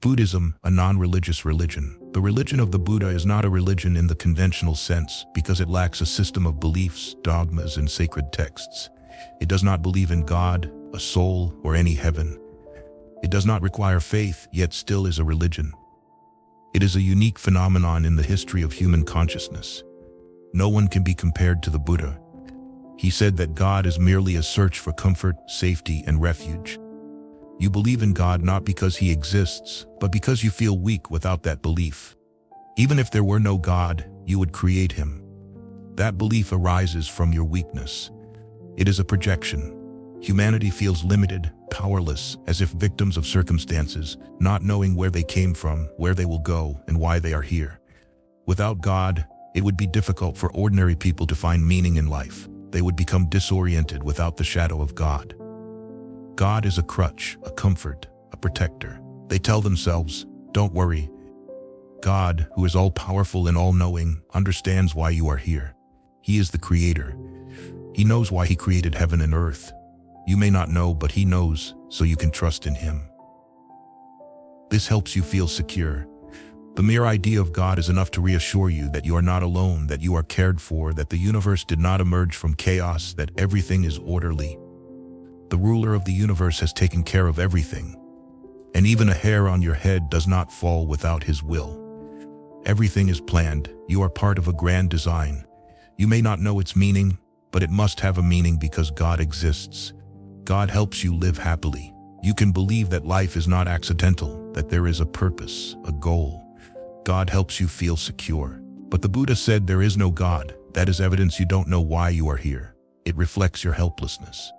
Buddhism, a non-religious religion. The religion of the Buddha is not a religion in the conventional sense because it lacks a system of beliefs, dogmas, and sacred texts. It does not believe in God, a soul, or any heaven. It does not require faith, yet still is a religion. It is a unique phenomenon in the history of human consciousness. No one can be compared to the Buddha. He said that God is merely a search for comfort, safety, and refuge. You believe in God not because he exists, but because you feel weak without that belief. Even if there were no God, you would create him. That belief arises from your weakness. It is a projection. Humanity feels limited, powerless, as if victims of circumstances, not knowing where they came from, where they will go, and why they are here. Without God, it would be difficult for ordinary people to find meaning in life. They would become disoriented without the shadow of God. God is a crutch, a comfort, a protector. They tell themselves, don't worry. God, who is all-powerful and all-knowing, understands why you are here. He is the creator. He knows why he created heaven and earth. You may not know, but he knows, so you can trust in him. This helps you feel secure. The mere idea of God is enough to reassure you that you are not alone, that you are cared for, that the universe did not emerge from chaos, that everything is orderly. The ruler of the universe has taken care of everything, and even a hair on your head does not fall without his will. Everything is planned. You are part of a grand design. You may not know its meaning, but it must have a meaning because God exists. God helps you live happily. You can believe that life is not accidental, that there is a purpose, a goal. God helps you feel secure. But the Buddha said there is no God. That is evidence you don't know why you are here. It reflects your helplessness.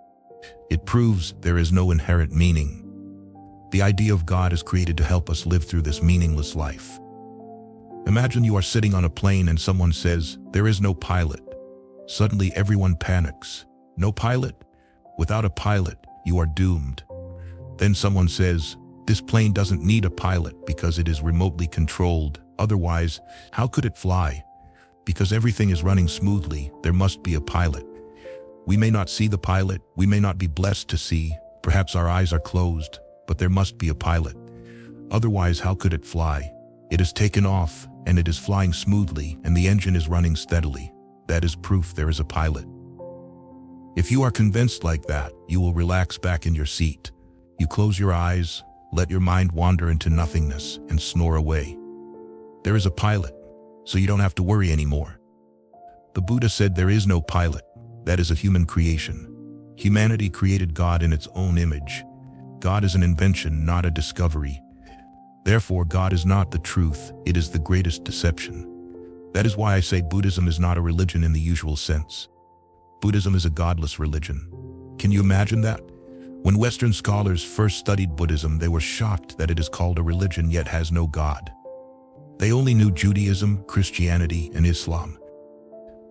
It proves there is no inherent meaning. The idea of God is created to help us live through this meaningless life. Imagine you are sitting on a plane and someone says, there is no pilot. Suddenly everyone panics. No pilot? Without a pilot, you are doomed. Then someone says, this plane doesn't need a pilot because it is remotely controlled. Otherwise, how could it fly? Because everything is running smoothly, there must be a pilot. We may not see the pilot, we may not be blessed to see, perhaps our eyes are closed, but there must be a pilot. Otherwise, how could it fly? It is taken off, and it is flying smoothly, and the engine is running steadily. That is proof there is a pilot. If you are convinced like that, you will relax back in your seat. You close your eyes, let your mind wander into nothingness, and snore away. There is a pilot, so you don't have to worry anymore. The Buddha said there is no pilot. That is a human creation. Humanity created God in its own image. God is an invention, not a discovery. Therefore, God is not the truth, it is the greatest deception. That is why I say Buddhism is not a religion in the usual sense. Buddhism is a godless religion. Can you imagine that? When Western scholars first studied Buddhism, they were shocked that it is called a religion yet has no God. They only knew Judaism, Christianity, and Islam.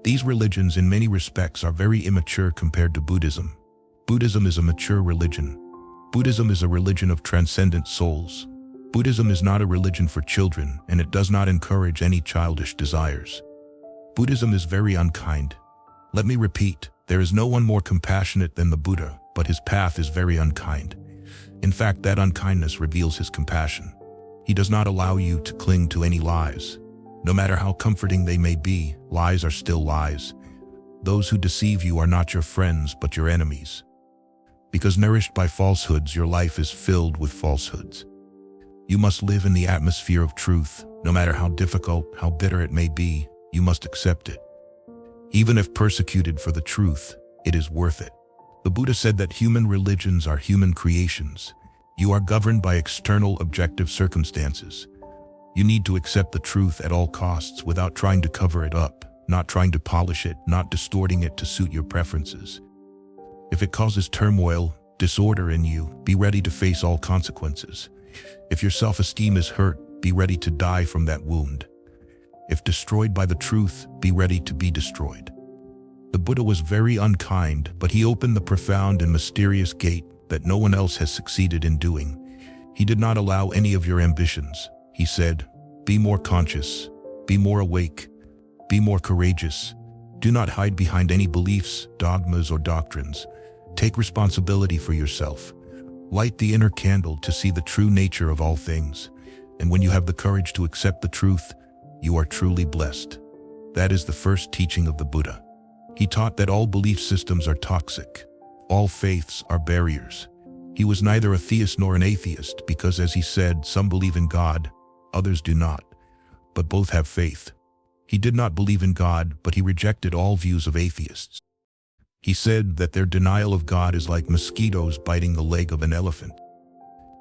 These religions in many respects are very immature compared to Buddhism. Buddhism is a mature religion. Buddhism is a religion of transcendent souls. Buddhism is not a religion for children, and it does not encourage any childish desires. Buddhism is very unkind. Let me repeat, there is no one more compassionate than the Buddha, but his path is very unkind. In fact, that unkindness reveals his compassion. He does not allow you to cling to any lies. No matter how comforting they may be, lies are still lies. Those who deceive you are not your friends, but your enemies. Because nourished by falsehoods, your life is filled with falsehoods. You must live in the atmosphere of truth. No matter how difficult, how bitter it may be, you must accept it. Even if persecuted for the truth, it is worth it. The Buddha said that human religions are human creations. You are governed by external objective circumstances. You need to accept the truth at all costs without trying to cover it up, not trying to polish it, not distorting it to suit your preferences. If it causes turmoil, disorder in you, be ready to face all consequences. If your self-esteem is hurt, be ready to die from that wound. If destroyed by the truth, be ready to be destroyed. The Buddha was very unkind, but he opened the profound and mysterious gate that no one else has succeeded in doing. He did not allow any of your ambitions. He said, be more conscious, be more awake, be more courageous. Do not hide behind any beliefs, dogmas, or doctrines. Take responsibility for yourself. Light the inner candle to see the true nature of all things, and when you have the courage to accept the truth, you are truly blessed. That is the first teaching of the Buddha. He taught that all belief systems are toxic. All faiths are barriers. He was neither a theist nor an atheist because, as he said, some believe in God, others do not, but both have faith. He did not believe in God, but he rejected all views of atheists. He said that their denial of God is like mosquitoes biting the leg of an elephant.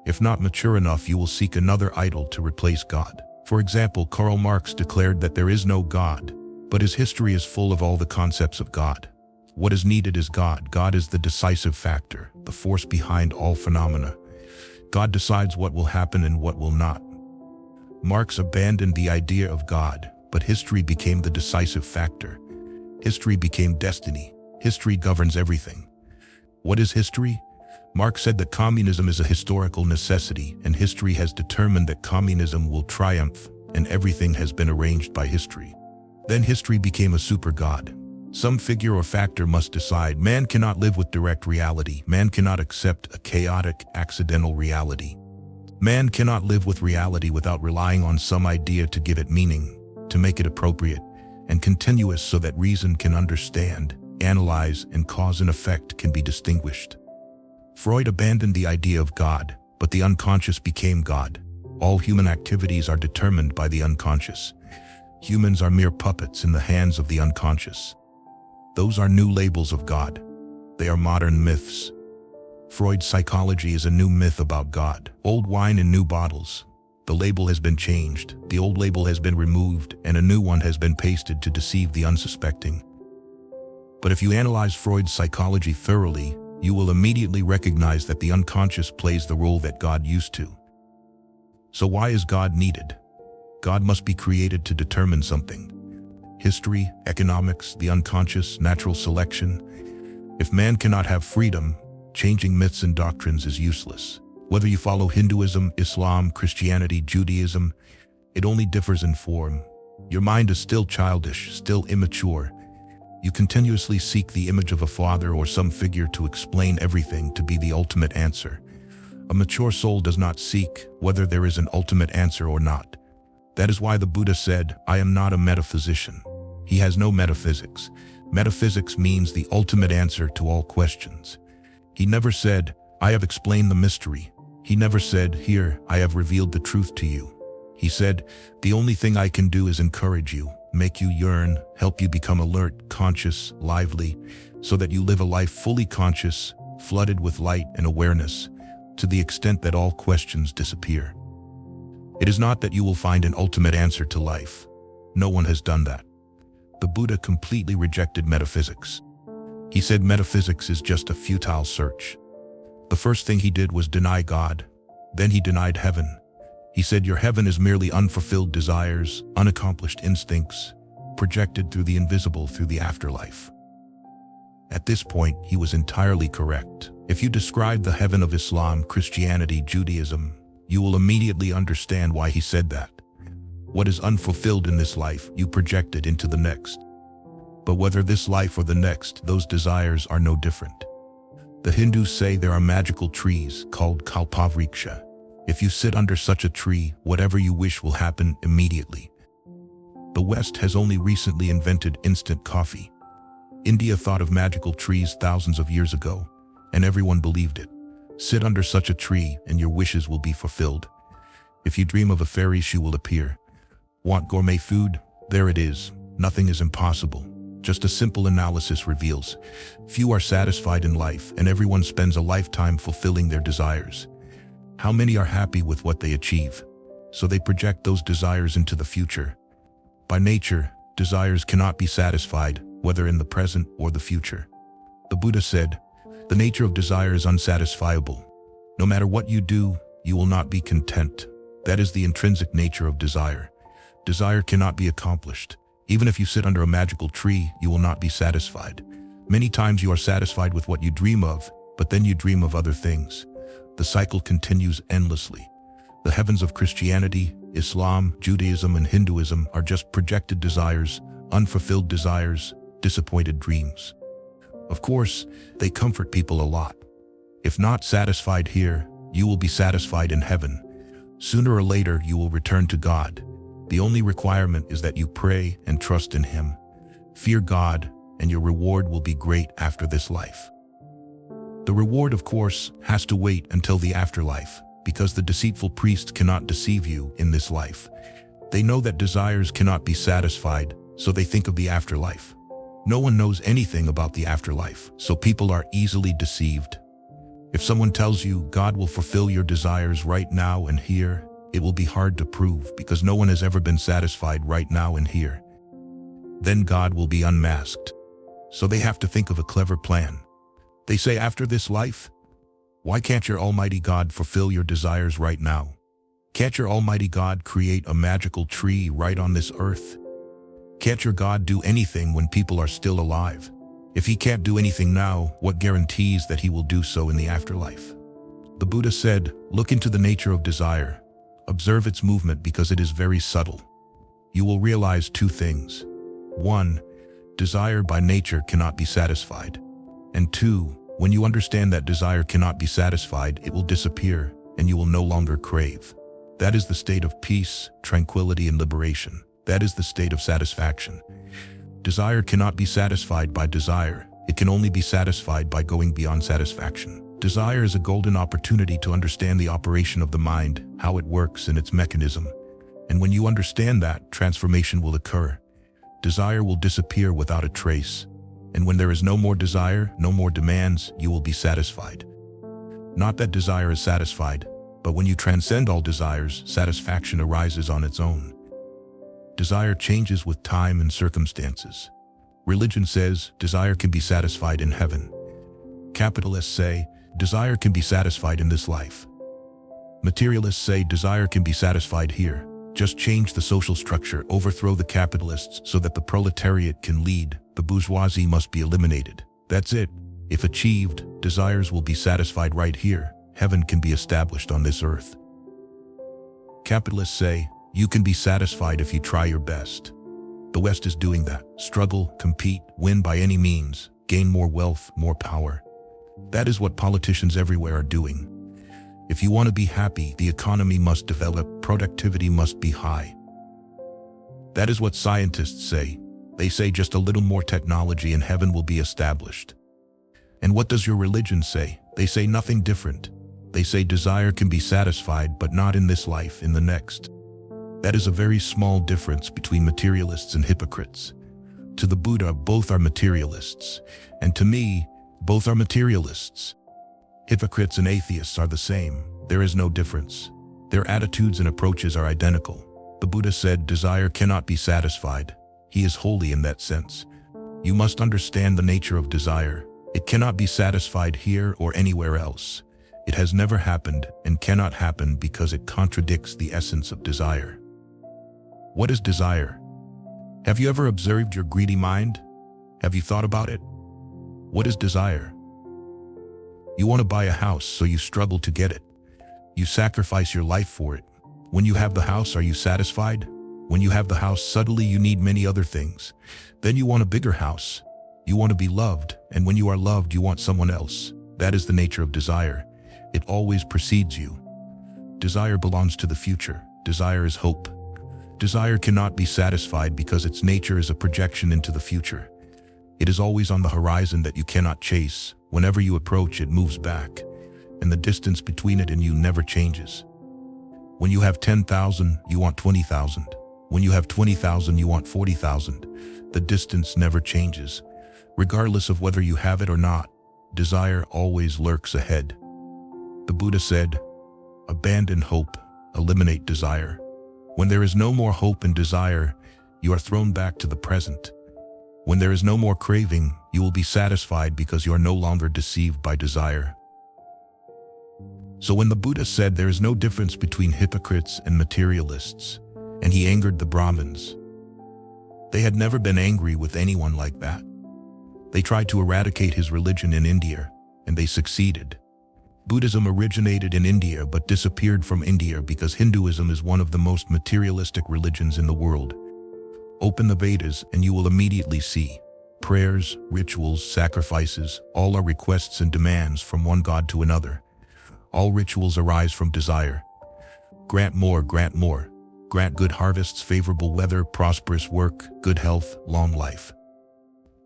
If not mature enough, you will seek another idol to replace God. For example, Karl Marx declared that there is no God, but his history is full of all the concepts of God. What is needed is God. God is the decisive factor, the force behind all phenomena. God decides what will happen and what will not. Marx abandoned the idea of God, but history became the decisive factor. History became destiny. History governs everything. What is history? Marx said that communism is a historical necessity, and history has determined that communism will triumph, and everything has been arranged by history. Then history became a super God. Some figure or factor must decide. Man cannot live with direct reality. Man cannot accept a chaotic, accidental reality. Man cannot live with reality without relying on some idea to give it meaning, to make it appropriate and continuous so that reason can understand, analyze, and cause and effect can be distinguished. Freud abandoned the idea of God, but the unconscious became God. All human activities are determined by the unconscious. Humans are mere puppets in the hands of the unconscious. Those are new labels of God. They are modern myths. Freud's psychology is a new myth about God. Old wine in new bottles. The label has been changed, the old label has been removed, and a new one has been pasted to deceive the unsuspecting. But if you analyze Freud's psychology thoroughly, you will immediately recognize that the unconscious plays the role that God used to. So why is God needed? God must be created to determine something. History, economics, the unconscious, natural selection. If man cannot have freedom, changing myths and doctrines is useless. Whether you follow Hinduism, Islam, Christianity, Judaism, it only differs in form. Your mind is still childish, still immature. You continuously seek the image of a father or some figure to explain everything, to be the ultimate answer. A mature soul does not seek whether there is an ultimate answer or not. That is why the Buddha said, "I am not a metaphysician." He has no metaphysics. Metaphysics means the ultimate answer to all questions. He never said, "I have explained the mystery." He never said, "Here, I have revealed the truth to you." He said, "The only thing I can do is encourage you, make you yearn, help you become alert, conscious, lively, so that you live a life fully conscious, flooded with light and awareness, to the extent that all questions disappear." It is not that you will find an ultimate answer to life. No one has done that. The Buddha completely rejected metaphysics. He said metaphysics is just a futile search. The first thing he did was deny God. Then he denied heaven. He said your heaven is merely unfulfilled desires, unaccomplished instincts, projected through the invisible through the afterlife. At this point, he was entirely correct. If you describe the heaven of Islam, Christianity, Judaism, you will immediately understand why he said that. What is unfulfilled in this life, you projected into the next. But whether this life or the next, those desires are no different. The Hindus say there are magical trees called kalpavriksha. If you sit under such a tree, whatever you wish will happen immediately. The West has only recently invented instant coffee. India thought of magical trees thousands of years ago, and everyone believed it. Sit under such a tree and your wishes will be fulfilled. If you dream of a fairy, she will appear. Want gourmet food? There it is. Nothing is impossible. Just a simple analysis reveals. Few are satisfied in life, and everyone spends a lifetime fulfilling their desires. How many are happy with what they achieve? So they project those desires into the future. By nature, desires cannot be satisfied, whether in the present or the future. The Buddha said, "The nature of desire is unsatisfiable. No matter what you do, you will not be content. That is the intrinsic nature of desire. Desire cannot be accomplished. Even if you sit under a magical tree, you will not be satisfied. Many times you are satisfied with what you dream of, but then you dream of other things. The cycle continues endlessly. The heavens of Christianity, Islam, Judaism, and Hinduism are just projected desires, unfulfilled desires, disappointed dreams. Of course, they comfort people a lot. If not satisfied here, you will be satisfied in heaven. Sooner or later, you will return to God. The only requirement is that you pray and trust in Him. Fear God, and your reward will be great after this life. The reward, of course, has to wait until the afterlife, because the deceitful priest cannot deceive you in this life. They know that desires cannot be satisfied, so they think of the afterlife. No one knows anything about the afterlife, so people are easily deceived. If someone tells you God will fulfill your desires right now and here, it will be hard to prove because no one has ever been satisfied right now and here. Then God will be unmasked. So they have to think of a clever plan. They say, after this life, why can't your Almighty God fulfill your desires right now? Can't your Almighty God create a magical tree right on this earth? Can't your God do anything when people are still alive? If He can't do anything now, what guarantees that He will do so in the afterlife? The Buddha said, look into the nature of desire. Observe its movement because it is very subtle. You will realize two things. 1, desire by nature cannot be satisfied. And 2, when you understand that desire cannot be satisfied, it will disappear and you will no longer crave. That is the state of peace, tranquility, and liberation. That is the state of satisfaction. Desire cannot be satisfied by desire. It can only be satisfied by going beyond satisfaction. Desire is a golden opportunity to understand the operation of the mind, how it works and its mechanism. And when you understand that, transformation will occur. Desire will disappear without a trace. And when there is no more desire, no more demands, you will be satisfied. Not that desire is satisfied, but when you transcend all desires, satisfaction arises on its own. Desire changes with time and circumstances. Religion says desire can be satisfied in heaven. Capitalists say desire can be satisfied in this life. Materialists say desire can be satisfied here. Just change the social structure, overthrow the capitalists so that the proletariat can lead. The bourgeoisie must be eliminated. That's it. If achieved, desires will be satisfied right here. Heaven can be established on this earth. Capitalists say you can be satisfied if you try your best. The West is doing that. Struggle, compete, win by any means, gain more wealth, more power. That is what politicians everywhere are doing. If you want to be happy, the economy must develop, productivity must be high. That is what scientists say. They say just a little more technology and heaven will be established. And what does your religion say? They say nothing different. They say desire can be satisfied, but not in this life, in the next. That is a very small difference between materialists and hypocrites. To the Buddha, both are materialists, and to me, both are materialists. Hypocrites and atheists are the same. There is no difference. Their attitudes and approaches are identical. The Buddha said desire cannot be satisfied. He is holy in that sense. You must understand the nature of desire. It cannot be satisfied here or anywhere else. It has never happened and cannot happen because it contradicts the essence of desire. What is desire? Have you ever observed your greedy mind? Have you thought about it? What is desire? You want to buy a house, so you struggle to get it. You sacrifice your life for it. When you have the house, are you satisfied? When you have the house, suddenly you need many other things. Then you want a bigger house. You want to be loved, and when you are loved, you want someone else. That is the nature of desire. It always precedes you. Desire belongs to the future. Desire is hope. Desire cannot be satisfied because its nature is a projection into the future. It is always on the horizon that you cannot chase. Whenever you approach, it moves back, and the distance between it and you never changes. When you have 10,000, you want 20,000. When you have 20,000, you want 40,000. The distance never changes. Regardless of whether you have it or not, desire always lurks ahead. The Buddha said, abandon hope, eliminate desire. When there is no more hope and desire, you are thrown back to the present. When there is no more craving, you will be satisfied because you are no longer deceived by desire. So when the Buddha said there is no difference between hypocrites and materialists, and he angered the Brahmins, they had never been angry with anyone like that. They tried to eradicate his religion in India, and they succeeded. Buddhism originated in India but disappeared from India because Hinduism is one of the most materialistic religions in the world. Open the Vedas and you will immediately see. Prayers, rituals, sacrifices, all are requests and demands from one God to another. All rituals arise from desire. Grant more, grant more. Grant good harvests, favorable weather, prosperous work, good health, long life.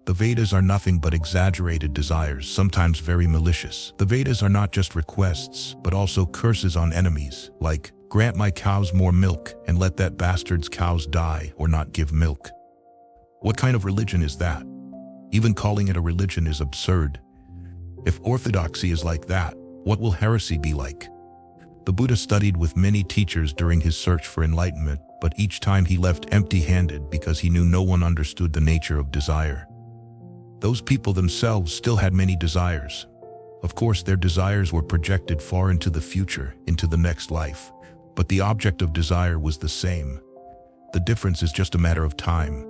The Vedas are nothing but exaggerated desires, sometimes very malicious. The Vedas are not just requests, but also curses on enemies, like, grant my cows more milk, and let that bastard's cows die or not give milk. What kind of religion is that? Even calling it a religion is absurd. If orthodoxy is like that, what will heresy be like? The Buddha studied with many teachers during his search for enlightenment, but each time he left empty-handed because he knew no one understood the nature of desire. Those people themselves still had many desires. Of course, their desires were projected far into the future, into the next life, but the object of desire was the same. The difference is just a matter of time.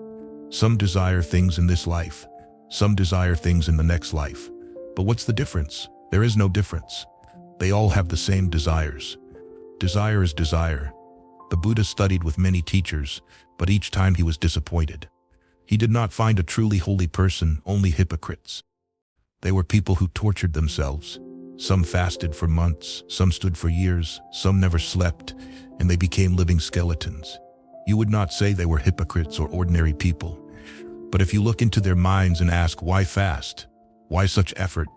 Some desire things in this life, some desire things in the next life. But what's the difference? There is no difference. They all have the same desires. Desire is desire. The Buddha studied with many teachers, but each time he was disappointed. He did not find a truly holy person, only hypocrites. They were people who tortured themselves. Some fasted for months, some stood for years, some never slept, and they became living skeletons. You would not say they were hypocrites or ordinary people. But if you look into their minds and ask, why fast? Why such effort?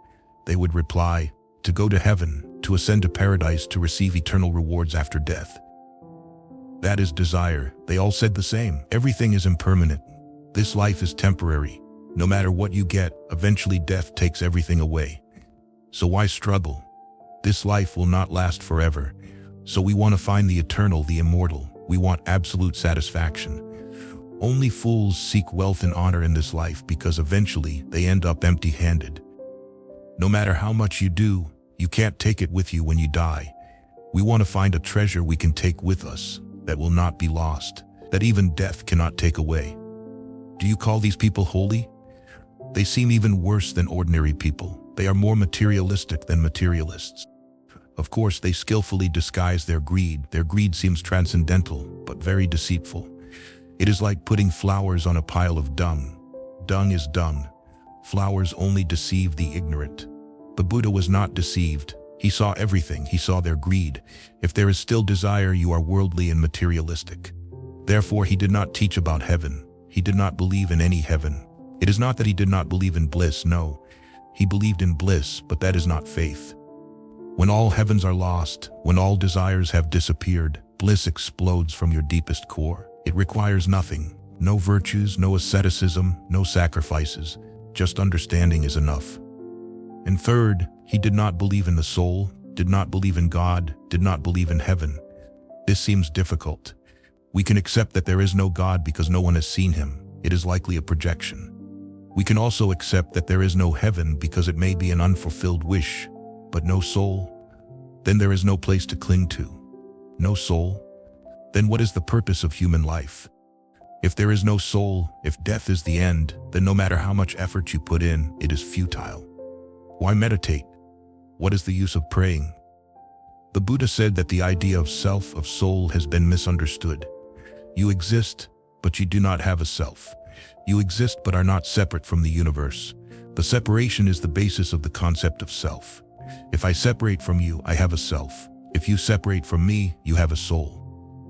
They would reply, to go to heaven, to ascend to paradise, to receive eternal rewards after death. That is desire. They all said the same. Everything is impermanent. This life is temporary. No matter what you get, eventually death takes everything away. So why struggle? This life will not last forever. So we want to find the eternal, the immortal. We want absolute satisfaction. Only fools seek wealth and honor in this life because eventually they end up empty-handed. No matter how much you do, you can't take it with you when you die. We want to find a treasure we can take with us that will not be lost, that even death cannot take away. Do you call these people holy? They seem even worse than ordinary people. They are more materialistic than materialists. Of course, they skillfully disguise their greed. Their greed seems transcendental, but very deceitful. It is like putting flowers on a pile of dung. Dung is dung. Flowers only deceive the ignorant. The Buddha was not deceived. He saw everything. He saw their greed. If there is still desire, you are worldly and materialistic. Therefore, he did not teach about heaven. He did not believe in any heaven. It is not that he did not believe in bliss, no. He believed in bliss, but that is not faith. When all heavens are lost, when all desires have disappeared, bliss explodes from your deepest core. It requires nothing, no virtues, no asceticism, no sacrifices. Just understanding is enough. And third, he did not believe in the soul, did not believe in God, did not believe in heaven. This seems difficult. We can accept that there is no God because no one has seen him. It is likely a projection. We can also accept that there is no heaven because it may be an unfulfilled wish, but no soul. Then there is no place to cling to. No soul. Then what is the purpose of human life? If there is no soul, if death is the end, then no matter how much effort you put in, it is futile. Why meditate? What is the use of praying? The Buddha said that the idea of self, of soul, has been misunderstood. You exist, but you do not have a self. You exist but are not separate from the universe. The separation is the basis of the concept of self. If I separate from you, I have a self. If you separate from me, you have a soul.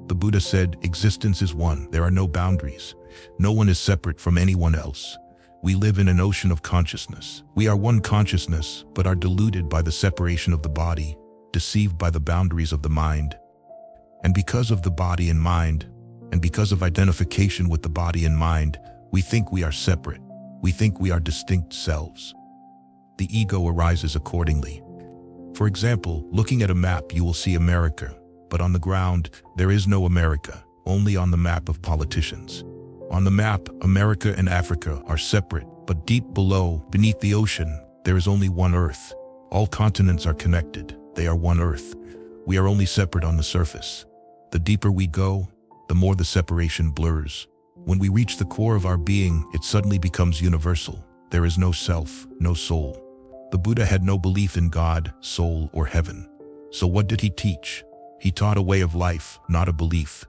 The Buddha said, existence is one. There are no boundaries. No one is separate from anyone else. We live in an ocean of consciousness. We are one consciousness, but are deluded by the separation of the body, deceived by the boundaries of the mind. And because of the body and mind, and because of identification with the body and mind, we think we are separate. We think we are distinct selves. The ego arises accordingly. For example, looking at a map, you will see America, but on the ground, there is no America, only on the map of politicians. On the map, America and Africa are separate, but deep below, beneath the ocean, there is only one Earth. All continents are connected. They are one Earth. We are only separate on the surface. The deeper we go, the more the separation blurs. When we reach the core of our being, it suddenly becomes universal. There is no self, no soul. The Buddha had no belief in God, soul, or heaven. So what did he teach? He taught a way of life, not a belief.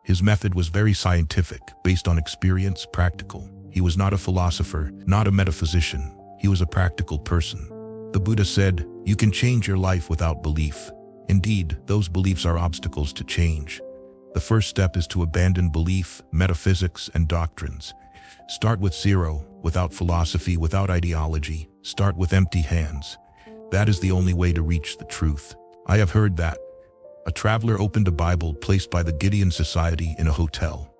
His method was very scientific, based on experience, practical. He was not a philosopher, not a metaphysician. He was a practical person. The Buddha said, "You can change your life without belief." Indeed, those beliefs are obstacles to change. The first step is to abandon belief, metaphysics, and doctrines. Start with zero, without philosophy, without ideology. Start with empty hands. That is the only way to reach the truth. I have heard that. A traveler opened a Bible placed by the Gideon Society in a hotel.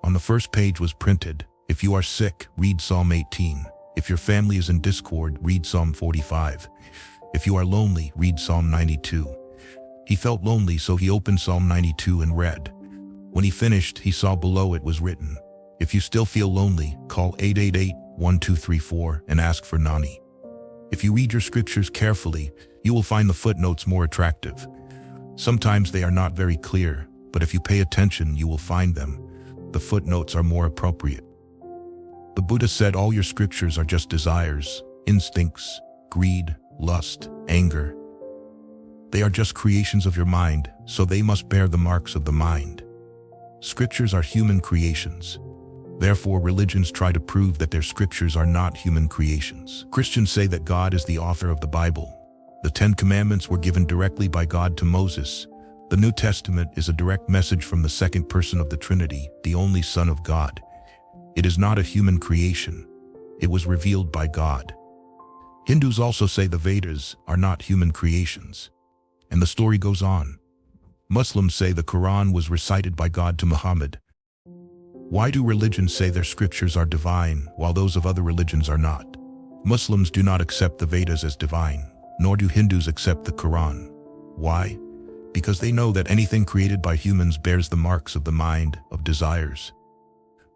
On the first page was printed, "If you are sick, read Psalm 18. If your family is in discord, read Psalm 45. If you are lonely, read Psalm 92. He felt lonely, so he opened Psalm 92 and read. When he finished, he saw below it was written, "If you still feel lonely, call 888-1234 and ask for Nani." If you read your scriptures carefully, you will find the footnotes more attractive. Sometimes they are not very clear, but if you pay attention, you will find them. The footnotes are more appropriate. The Buddha said all your scriptures are just desires, instincts, greed, lust, anger. They are just creations of your mind, so they must bear the marks of the mind. Scriptures are human creations. Therefore, religions try to prove that their scriptures are not human creations. Christians say that God is the author of the Bible. The 10 Commandments were given directly by God to Moses. The New Testament is a direct message from the second person of the Trinity, the only Son of God. It is not a human creation. It was revealed by God. Hindus also say the Vedas are not human creations. And the story goes on. Muslims say the Quran was recited by God to Muhammad. Why do religions say their scriptures are divine, while those of other religions are not? Muslims do not accept the Vedas as divine, nor do Hindus accept the Quran. Why? Because they know that anything created by humans bears the marks of the mind, of desires.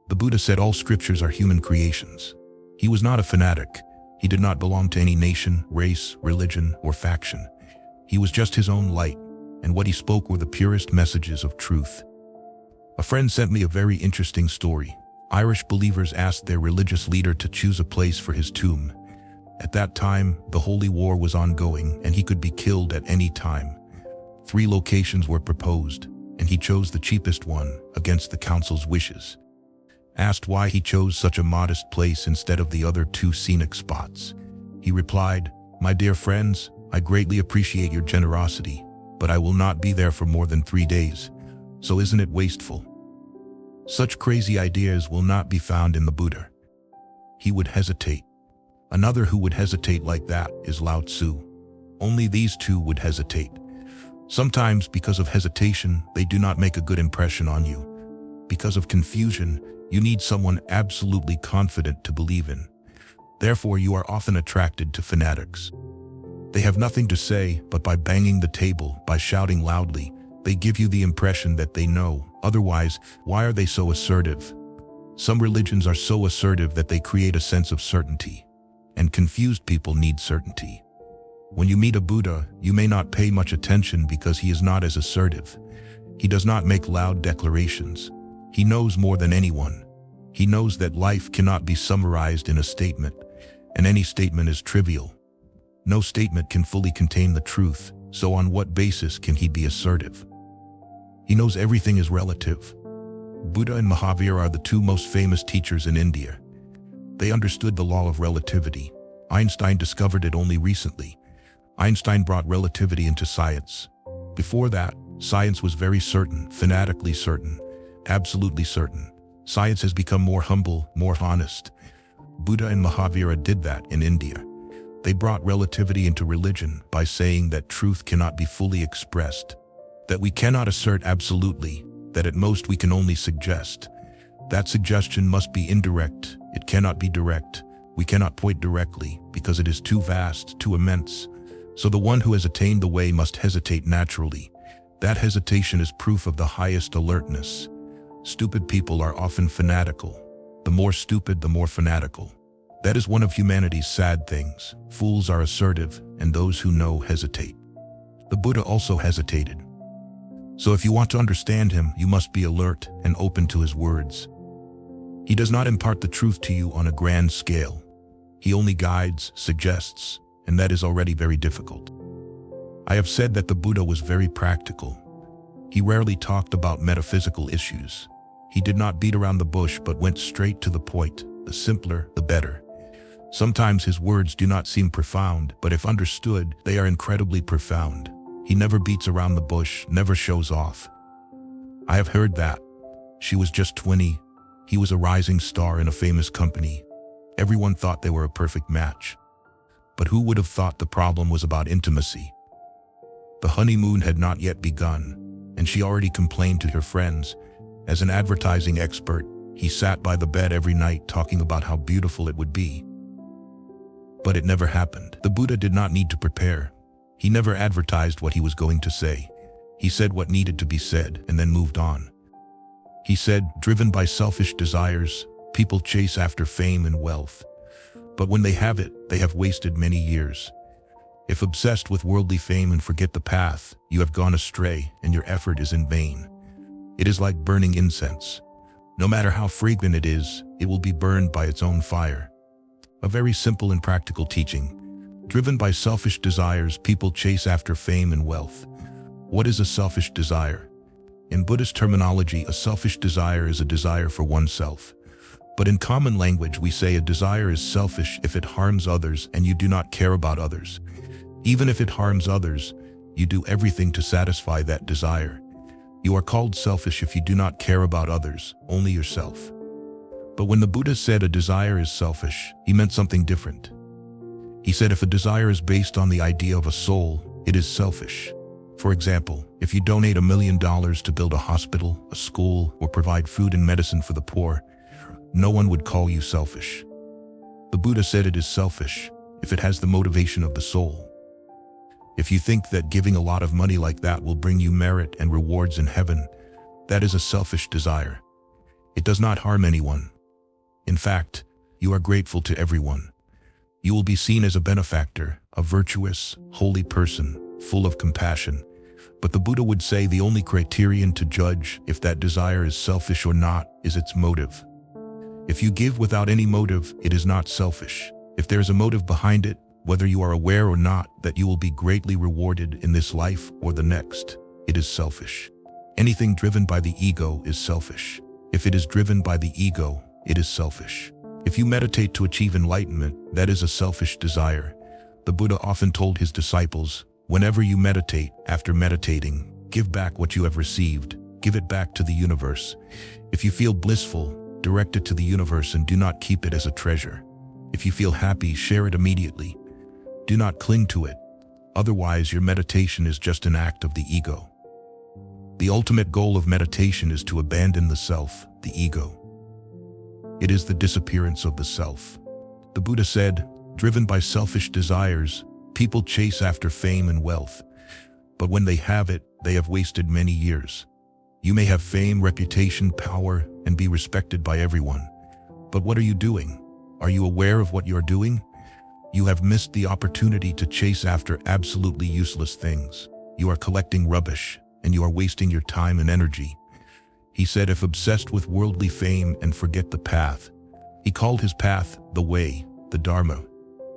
The Buddha said all scriptures are human creations. He was not a fanatic. He did not belong to any nation, race, religion, or faction. He was just his own light, and what he spoke were the purest messages of truth. A friend sent me a very interesting story. Irish believers asked their religious leader to choose a place for his tomb. At that time, the Holy War was ongoing, and he could be killed at any time. 3 locations were proposed, and he chose the cheapest one, against the council's wishes. Asked why he chose such a modest place instead of the other 2 scenic spots, he replied, "My dear friends, I greatly appreciate your generosity, but I will not be there for more than 3 days, so isn't it wasteful?" Such crazy ideas will not be found in the Buddha. He would hesitate. Another who would hesitate like that is Lao Tzu. Only these 2 would hesitate. Sometimes, because of hesitation, they do not make a good impression on you. Because of confusion, you need someone absolutely confident to believe in. Therefore, you are often attracted to fanatics. They have nothing to say, but by banging the table, by shouting loudly, they give you the impression that they know. Otherwise, why are they so assertive? Some religions are so assertive that they create a sense of certainty, and confused people need certainty. When you meet a Buddha, you may not pay much attention because he is not as assertive. He does not make loud declarations. He knows more than anyone. He knows that life cannot be summarized in a statement, and any statement is trivial. No statement can fully contain the truth, so on what basis can he be assertive? He knows everything is relative. Buddha and Mahavir are the 2 most famous teachers in India. They understood the law of relativity. Einstein discovered it only recently. Einstein brought relativity into science. Before that, science was very certain, fanatically certain, absolutely certain. Science has become more humble, more honest. Buddha and Mahavira did that in India. They brought relativity into religion by saying that truth cannot be fully expressed, that we cannot assert absolutely, that at most we can only suggest. That suggestion must be indirect, it cannot be direct. We cannot point directly because it is too vast, too immense. So the one who has attained the way must hesitate naturally. That hesitation is proof of the highest alertness. Stupid people are often fanatical. The more stupid, the more fanatical. That is one of humanity's sad things. Fools are assertive, and those who know hesitate. The Buddha also hesitated. So if you want to understand him, you must be alert and open to his words. He does not impart the truth to you on a grand scale. He only guides, suggests, and that is already very difficult. I have said that the Buddha was very practical. He rarely talked about metaphysical issues. He did not beat around the bush but went straight to the point. the simpler, the better. Sometimes his words do not seem profound, but if understood, they are incredibly profound. He never beats around the bush, never shows off. I have heard that. She was just 20. He was a rising star in a famous company. Everyone thought they were a perfect match. But who would have thought the problem was about intimacy? The honeymoon had not yet begun, and she already complained to her friends. As an advertising expert, he sat by the bed every night talking about how beautiful it would be. But it never happened. The Buddha did not need to prepare. He never advertised what he was going to say. He said what needed to be said and then moved on. He said, driven by selfish desires, people chase after fame and wealth. But when they have it, they have wasted many years. If obsessed with worldly fame and forget the path, you have gone astray and your effort is in vain. It is like burning incense. No matter how fragrant it is, it will be burned by its own fire. A very simple and practical teaching. Driven by selfish desires, people chase after fame and wealth. What is a selfish desire? In Buddhist terminology, a selfish desire is a desire for oneself. But in common language, we say a desire is selfish if it harms others and you do not care about others. Even if it harms others, you do everything to satisfy that desire. You are called selfish if you do not care about others, only yourself. But when the Buddha said a desire is selfish, he meant something different. He said if a desire is based on the idea of a soul, it is selfish. For example, if you donate $1 million to build a hospital, a school, or provide food and medicine for the poor, no one would call you selfish. The Buddha said it is selfish if it has the motivation of the soul. If you think that giving a lot of money like that will bring you merit and rewards in heaven, that is a selfish desire. It does not harm anyone. In fact, you are grateful to everyone. You will be seen as a benefactor, a virtuous, holy person, full of compassion. But the Buddha would say the only criterion to judge if that desire is selfish or not is its motive. If you give without any motive, it is not selfish. If there is a motive behind it, whether you are aware or not that you will be greatly rewarded in this life or the next, it is selfish. Anything driven by the ego is selfish. If it is driven by the ego, it is selfish. If you meditate to achieve enlightenment, that is a selfish desire. The Buddha often told his disciples, whenever you meditate, after meditating, give back what you have received. Give it back to the universe. If you feel blissful, direct it to the universe and do not keep it as a treasure. If you feel happy, share it immediately. Do not cling to it. Otherwise, your meditation is just an act of the ego. The ultimate goal of meditation is to abandon the self, the ego. It is the disappearance of the self. The Buddha said, driven by selfish desires, people chase after fame and wealth. But when they have it, they have wasted many years. You may have fame, reputation, power, and be respected by everyone. But what are you doing? Are you aware of what you are doing? You have missed the opportunity to chase after absolutely useless things. You are collecting rubbish, and you are wasting your time and energy. He said if obsessed with worldly fame and forget the path. He called his path the way, the Dharma.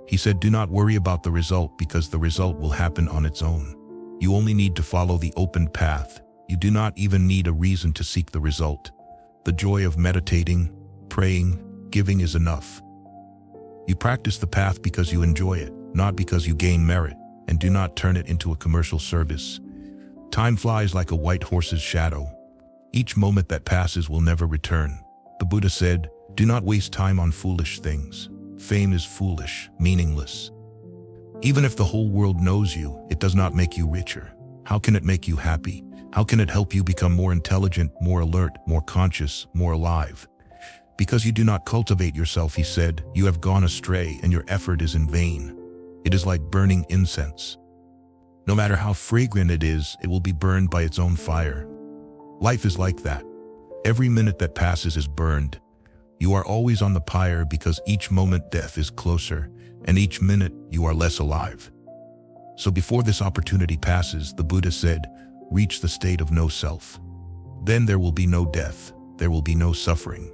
He said do not worry about the result because the result will happen on its own. You only need to follow the open path. You do not even need a reason to seek the result. The joy of meditating, praying, giving is enough. You practice the path because you enjoy it, not because you gain merit, and do not turn it into a commercial service. Time flies like a white horse's shadow. Each moment that passes will never return. The Buddha said, do not waste time on foolish things. Fame is foolish, meaningless. Even if the whole world knows you, it does not make you richer. How can it make you happy? How can it help you become more intelligent, more alert, more conscious, more alive? Because you do not cultivate yourself, he said, you have gone astray and your effort is in vain. It is like burning incense. No matter how fragrant it is, it will be burned by its own fire. Life is like that. Every minute that passes is burned. You are always on the pyre because each moment death is closer, and each minute you are less alive. So before this opportunity passes, the Buddha said, reach the state of no self. Then there will be no death, there will be no suffering.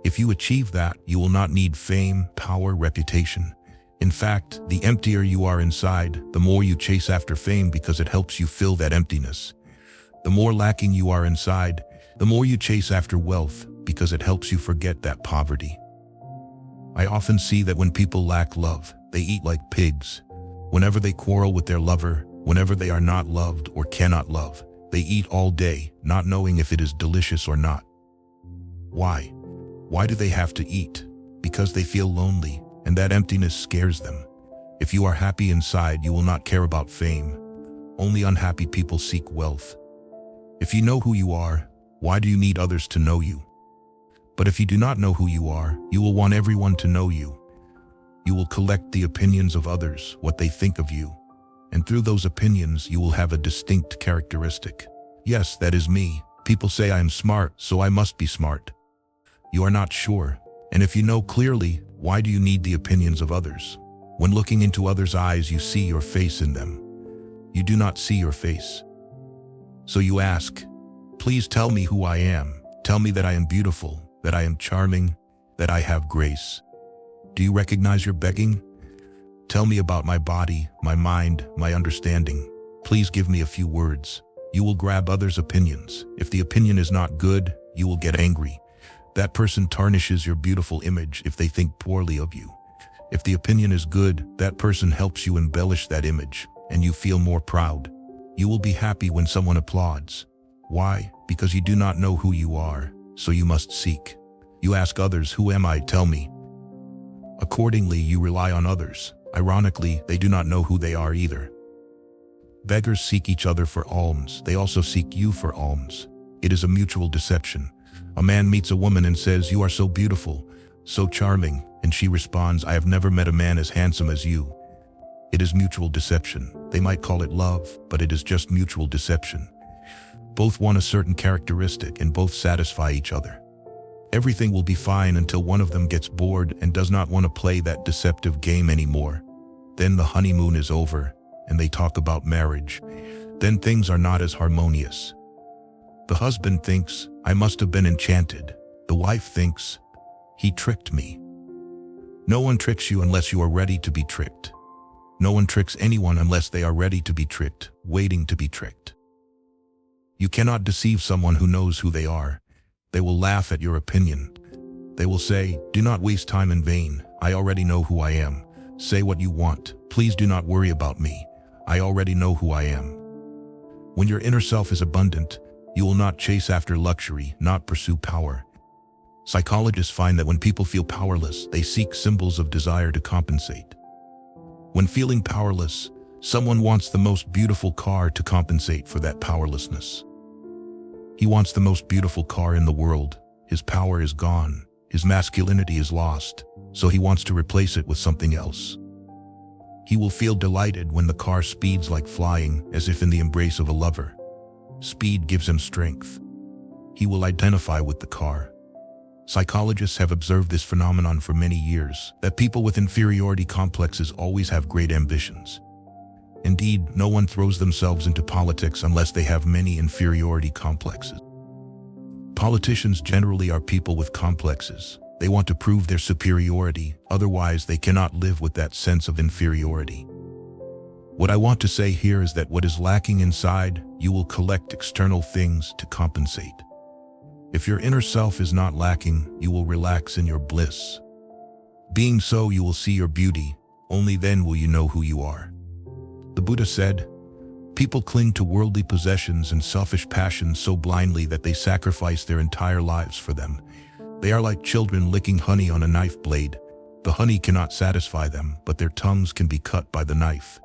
If you achieve that, you will not need fame, power, reputation. In fact, the emptier you are inside, the more you chase after fame because it helps you fill that emptiness. The more lacking you are inside, the more you chase after wealth because it helps you forget that poverty. I often see that when people lack love, they eat like pigs. Whenever they quarrel with their lover, whenever they are not loved or cannot love, they eat all day, not knowing if it is delicious or not. Why? Why do they have to eat? Because they feel lonely, and that emptiness scares them. If you are happy inside, you will not care about fame. Only unhappy people seek wealth. If you know who you are, why do you need others to know you? But if you do not know who you are, you will want everyone to know you. You will collect the opinions of others, what they think of you. And through those opinions, you will have a distinct characteristic. Yes, that is me. People say I am smart, so I must be smart. You are not sure. And if you know clearly, why do you need the opinions of others? When looking into others' eyes, you see your face in them. You do not see your face. So you ask, please tell me who I am. Tell me that I am beautiful, that I am charming, that I have grace. Do you recognize your begging? Tell me about my body, my mind, my understanding. Please give me a few words. You will grab others' opinions. If the opinion is not good, you will get angry. That person tarnishes your beautiful image if they think poorly of you. If the opinion is good, that person helps you embellish that image, and you feel more proud. You will be happy when someone applauds. Why? Because you do not know who you are, so you must seek. You ask others, who am I? Tell me. Accordingly, you rely on others. Ironically, they do not know who they are either. Beggars seek each other for alms. They also seek you for alms. It is a mutual deception. A man meets a woman and says, "You are so beautiful, so charming," and she responds, "I have never met a man as handsome as you." It is mutual deception. They might call it love, but it is just mutual deception. Both want a certain characteristic and both satisfy each other. Everything will be fine until one of them gets bored and does not want to play that deceptive game anymore. Then the honeymoon is over, and they talk about marriage. Then things are not as harmonious. The husband thinks, "I must have been enchanted." The wife thinks, "He tricked me." No one tricks you unless you are ready to be tricked. No one tricks anyone unless they are ready to be tricked, waiting to be tricked. You cannot deceive someone who knows who they are. They will laugh at your opinion. They will say, "Do not waste time in vain. I already know who I am. Say what you want. Please do not worry about me. I already know who I am." When your inner self is abundant, you will not chase after luxury, not pursue power. Psychologists find that when people feel powerless, they seek symbols of desire to compensate. When feeling powerless, someone wants the most beautiful car to compensate for that powerlessness. He wants the most beautiful car in the world. His power is gone. His masculinity is lost, so he wants to replace it with something else. He will feel delighted when the car speeds like flying, as if in the embrace of a lover. Speed gives him strength. He will identify with the car. Psychologists have observed this phenomenon for many years, that people with inferiority complexes always have great ambitions. Indeed, no one throws themselves into politics unless they have many inferiority complexes. Politicians generally are people with complexes. They want to prove their superiority, otherwise they cannot live with that sense of inferiority. What I want to say here is that what is lacking inside, you will collect external things to compensate. If your inner self is not lacking, you will relax in your bliss. Being so, you will see your beauty. Only then will you know who you are. The Buddha said, "People cling to worldly possessions and selfish passions so blindly that they sacrifice their entire lives for them. They are like children licking honey on a knife blade. The honey cannot satisfy them, but their tongues can be cut by the knife."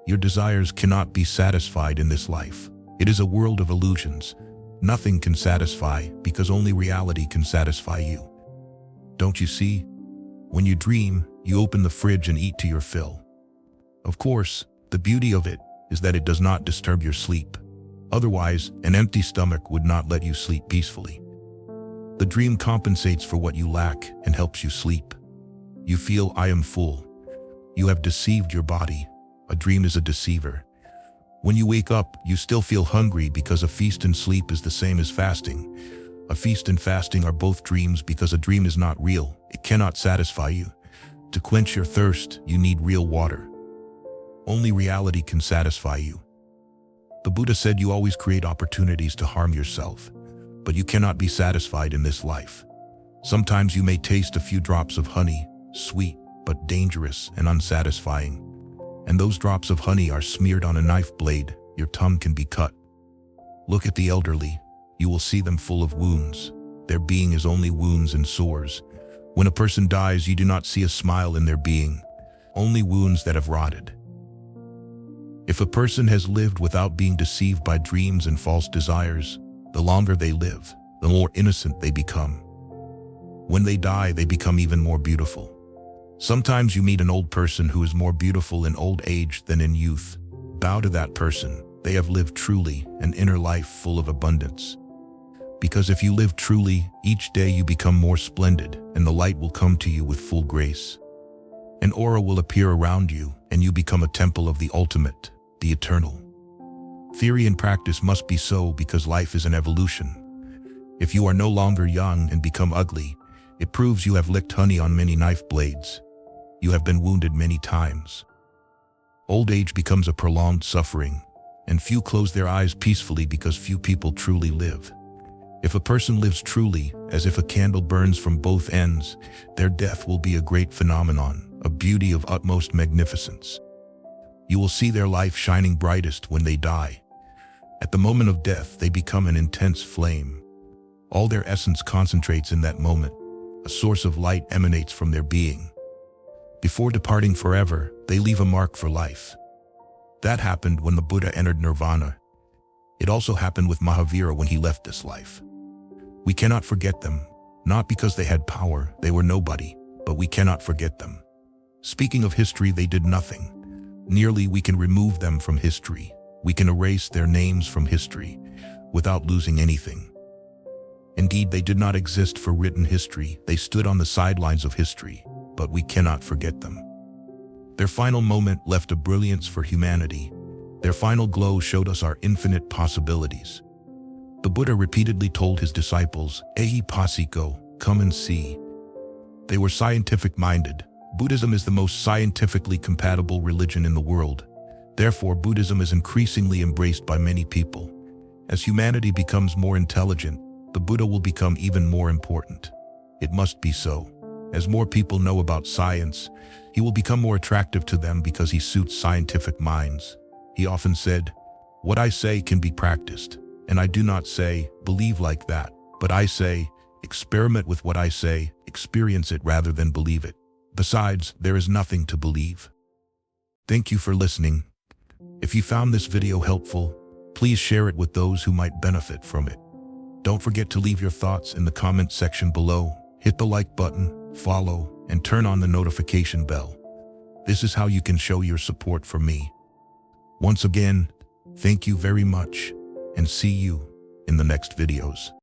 Your desires cannot be satisfied in this life. It is a world of illusions. Nothing can satisfy, because only reality can satisfy you. Don't you see? When you dream, you open the fridge and eat to your fill. Of course, the beauty of it is that it does not disturb your sleep. Otherwise, an empty stomach would not let you sleep peacefully. The dream compensates for what you lack and helps you sleep. You feel, "I am full." You have deceived your body. A dream is a deceiver. When you wake up, you still feel hungry because a feast and sleep is the same as fasting. A feast and fasting are both dreams because a dream is not real. It cannot satisfy you. To quench your thirst, you need real water. Only reality can satisfy you. The Buddha said you always create opportunities to harm yourself, but you cannot be satisfied in this life. Sometimes you may taste a few drops of honey, sweet, but dangerous and unsatisfying. And those drops of honey are smeared on a knife blade. Your tongue can be cut. Look at the elderly. You will see them full of wounds. Their being is only wounds and sores. When a person dies, you do not see a smile in their being, only wounds that have rotted. If a person has lived without being deceived by dreams and false desires, the longer they live, the more innocent they become. When they die, they become even more beautiful. Sometimes you meet an old person who is more beautiful in old age than in youth. Bow to that person. They have lived truly an inner life full of abundance. Because if you live truly, each day you become more splendid, and the light will come to you with full grace. An aura will appear around you, and you become a temple of the ultimate, the eternal. Theory and practice must be so because life is an evolution. If you are no longer young and become ugly, it proves you have licked honey on many knife blades. You have been wounded many times. Old age becomes a prolonged suffering, and few close their eyes peacefully because few people truly live. If a person lives truly, as if a candle burns from both ends, their death will be a great phenomenon, a beauty of utmost magnificence. You will see their life shining brightest when they die. At the moment of death, they become an intense flame. All their essence concentrates in that moment. A source of light emanates from their being. Before departing forever, they leave a mark for life. That happened when the Buddha entered nirvana. It also happened with Mahavira when he left this life. We cannot forget them, not because they had power, they were nobody, but we cannot forget them. Speaking of history, they did nothing. Nearly we can remove them from history. We can erase their names from history without losing anything. Indeed, they did not exist for written history. They stood on the sidelines of history, but we cannot forget them. Their final moment left a brilliance for humanity. Their final glow showed us our infinite possibilities. The Buddha repeatedly told his disciples, "Ehi passiko, come and see." They were scientific-minded. Buddhism is the most scientifically compatible religion in the world. Therefore, Buddhism is increasingly embraced by many people. As humanity becomes more intelligent, the Buddha will become even more important. It must be so. As more people know about science, he will become more attractive to them because he suits scientific minds. He often said, "What I say can be practiced, and I do not say, believe like that, but I say, experiment with what I say, experience it rather than believe it. Besides, there is nothing to believe." Thank you for listening. If you found this video helpful, please share it with those who might benefit from it. Don't forget to leave your thoughts in the comment section below. Hit the like button, follow, and turn on the notification bell. This is how you can show your support for me. Once again, thank you very much, and see you in the next videos.